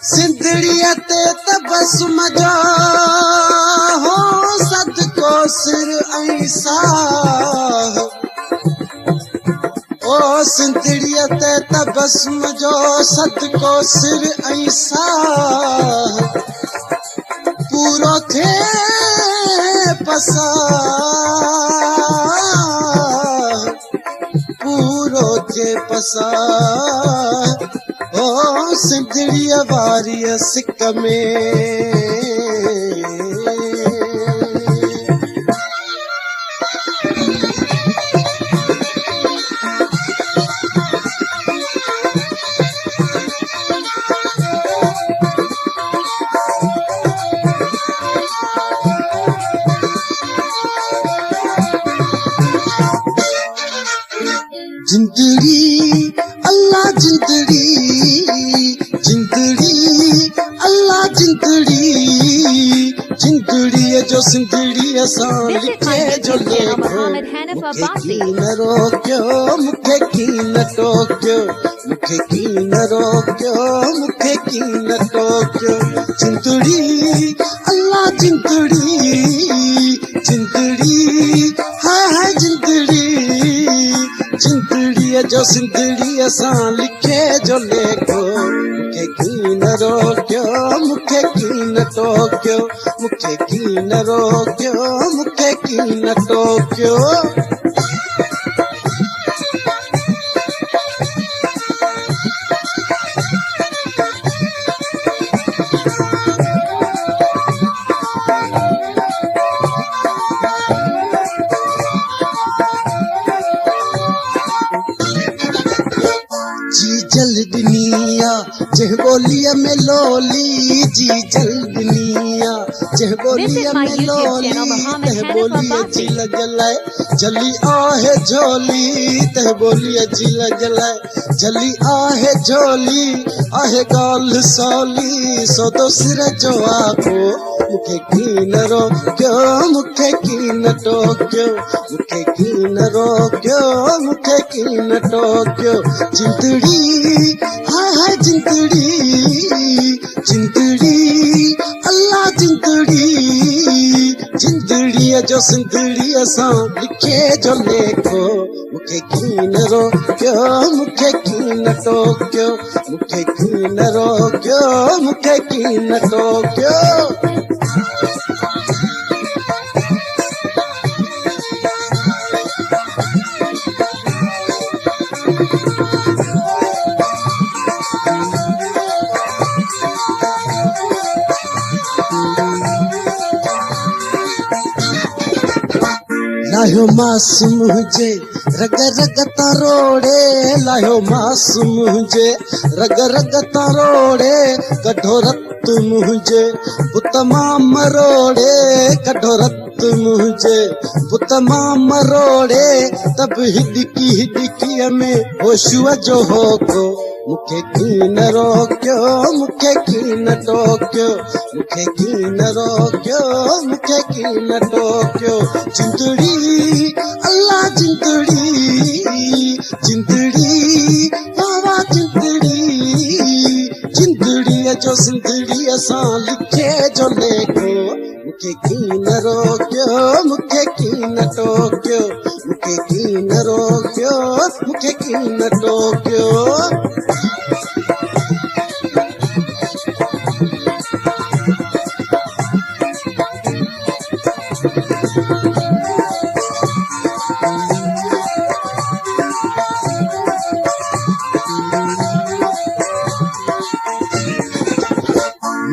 सिंधड़ीअ ते तबस्सुम जो हो सदको सिर ऐं साह। ओ सिंधड़ीअ ते तबस्सुम जो सदको सिर ऐं साह। पूरो थिए पसाह, पूरो थिए पसाह। ओ सिंधड़ीअ वारीअ सिक में जिंदड़ी अल्लाह जिंदड़ी, जिंदड़ी अल्लाह जिंदड़ी, जिंदड़ीअ जो सिंधड़ीअ सां लिखे जो लेखो। मूंखे की न रोकियो, मूंखे की न टोकियो, मूंखे की न रोकियो, मूंखे की न टोकियो। जिंदड़ी अल्लाह जिंदड़ी, जिंदड़ी हाय हाय जिंदड़ी, जिंदड़ीअ जो सिंधड़ीअ सां लिखे जो लेखो। मूंखे की न रोकियो, मूंखे की न टोकियो, मूंखे की न रोकियो, मूंखे की न टोकियो। जी जल दुनिया जह बोलिया में लोली, जी जल दुनिया जह बोलिया में लोली। तह बोलिया जिल जलाए जली आहे झोली, तह बोलिया जिल जलाए जली आहे झोली। आहे गाल सोली सो तो सिर जो आखो। मूंखे की न रोकियो, मूंखे की न टोकियो, मूंखे की न रोकियो, मूंखे की न टोकियो। जिंदड़ी हाय हाय जिंदड़ी, जिंदड़ी अल्लाह जिंदड़ी, जिंदड़ीअ जो सिंधड़ीअ सां लिखे जो लेखो। मूंखे की न रोकियो, मूंखे की न टोकियो, मूंखे की न रोकियो, मूंखे की न टोकियो। लायो मासूम हुजे रग रग तारोड़े, लायो मासूम हुजे रग रग तारोड़े। कढो रत मुंहिंजे बुत मां मरोड़े, कढो रत मुंहिंजे बुत मां मरोड़े। तब हिडकी हिडकीअ में होशूअ जो होको। मूंखे की न रोकियो, मूंखे की न टोकियो, मूंखे की न रोकियो, मूंखे की न टोकियो। जिंदड़ी अल्लाह जिंदड़ी, जिंदड़ी बाबा जिंदड़ी, जिंदड़ीअ जो सिंधड़ीअ सां लिखे जो लेखो। मूंखे की न रोकियो, मूंखे की न टोकियो, मूंखे की न रोकियो, मूंखे की न टोकियो।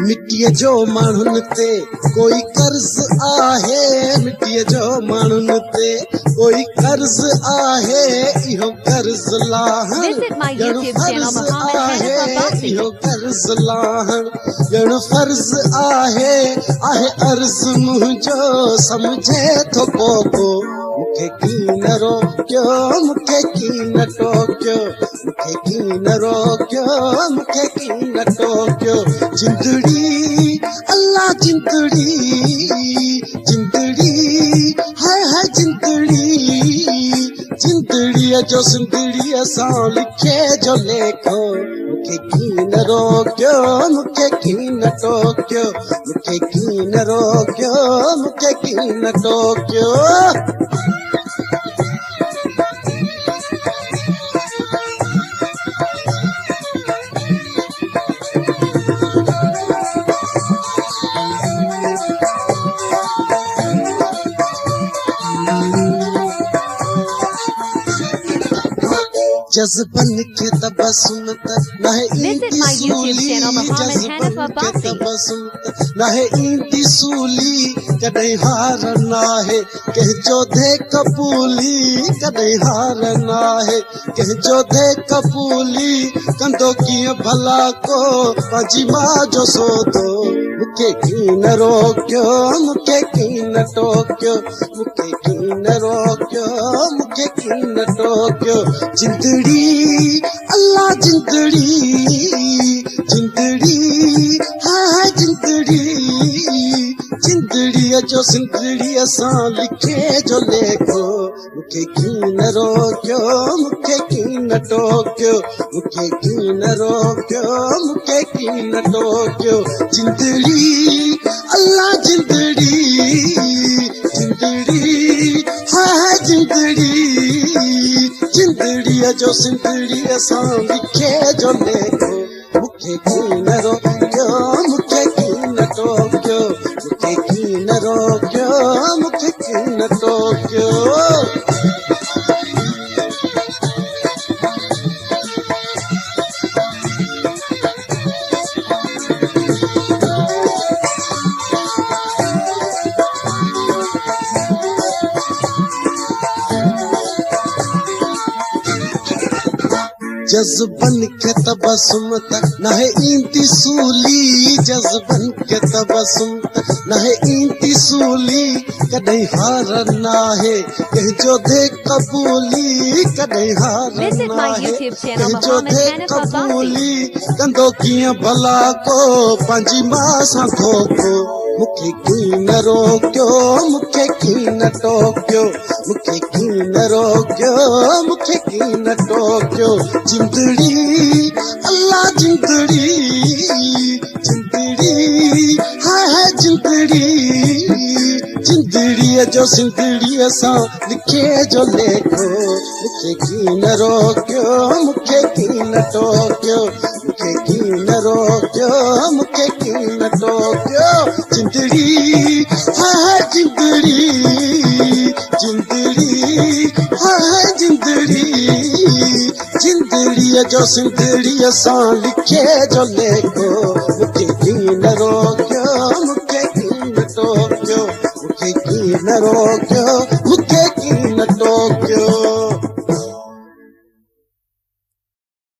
मिट्टीअ जो माण्हुनि ते कोई कर्ज आहे, मिट्टीअ जो माण्हुनि ते कोई कर्ज आहे। इहो कर्ज लाहण ॼण फर्ज़ आहे, इहो कर्ज लाहण ॼण फर्ज़ आहे। आहे अर्ज़ मुंहिंजो सम्झे थो को को। मूंखे कीन रोकियो, मूंखे कीन टोकियो, मूंखे कीन रोकियो, मूंखे कीन टोकियो। जिंदड़ी अल्लाह जिंदड़ी, जिंदड़ी हाय हाय जिंदड़ी, जिंदड़ीअ जो सिंदड़ीअ सां लिखे जो लेखो। मूंखे कीन रोकियो, मूंखे कीन टोकियो, मूंखे कीन रोकियो, मूंखे कीन टोकियो। जज़बन के तबसुम न है ईंदी सूली, जज़बन के तबसुम न है ईंदी सूली। कॾहिं हार नाहे कंहिंजो दे कबूली, कॾहिं हार नाहे कंहिंजो दे कबूली। कंदो कीअं भला को पंहिंजी मां जो सौदो। मूंखे कीन रोकियो, मूंखे कीन टोकियो, मूंखे कीन रोकियो, मूंखे कीन टोकियो। जिंदड़ी अल्लाह जिंदड़ी, जिंदड़ी हाय जिंदड़ी, जिंदड़ीअ जो सिंदड़ीअ सां लिखे जो लेखो। मूंखे कीन रोकियो, मूंखे कीन टोकियो, मूंखे कीन रोकियो, मूंखे कीन टोकियो। जिंदड़ी अल्लाह जिंदड़ी, जिंदड़ी हाय जिंदड़ी, जिंदड़ीअ जो सिंदड़ीअ सां लिखे जो लेखो। मूंखे कीन रोकियो, मूंखे कीन टोकियो, मूंखे कीन रोकियो, मूंखे कीन टोकियो। जज़बन के तबसुम न है ईंदी सूली, जज़बन के तबसुम न है ईंदी सूली। कॾहिं हार नाहे कंहिंजो दे कबूली, कॾहिं हार नाहे कंहिंजो दे कबूली। कंदो कीअं भला को पंहिंजी मां सां धोखो। मूंखे कीन रोकियो, मूंखे कीन टोकियो, मूंखे कीन रोकियो, मूंखे कीन टोकियो। जिंदड़ी अल्लाह जिंदड़ी, जिंदड़ी हाय हाय जिंदड़ी, जिंदड़ीअ जो सिंदड़ीअ सां लिखे जो लेखो। मूंखे कीन रोकियो, मूंखे कीन टोकियो, मूंखे कीन रोकियो, मूंखे कीन टोकियो। जिंदड़ी हाय जिंदड़ी, जिंदड़ी हाय जिंदड़ी, जिंदड़ीअ जो सिंदड़ीअ सां लिखे जो लेखो। मूंखे कीन रोकियो, मूंखे कीन टोकियो, मूंखे कीन रोकियो, मूंखे कीन टोकियो।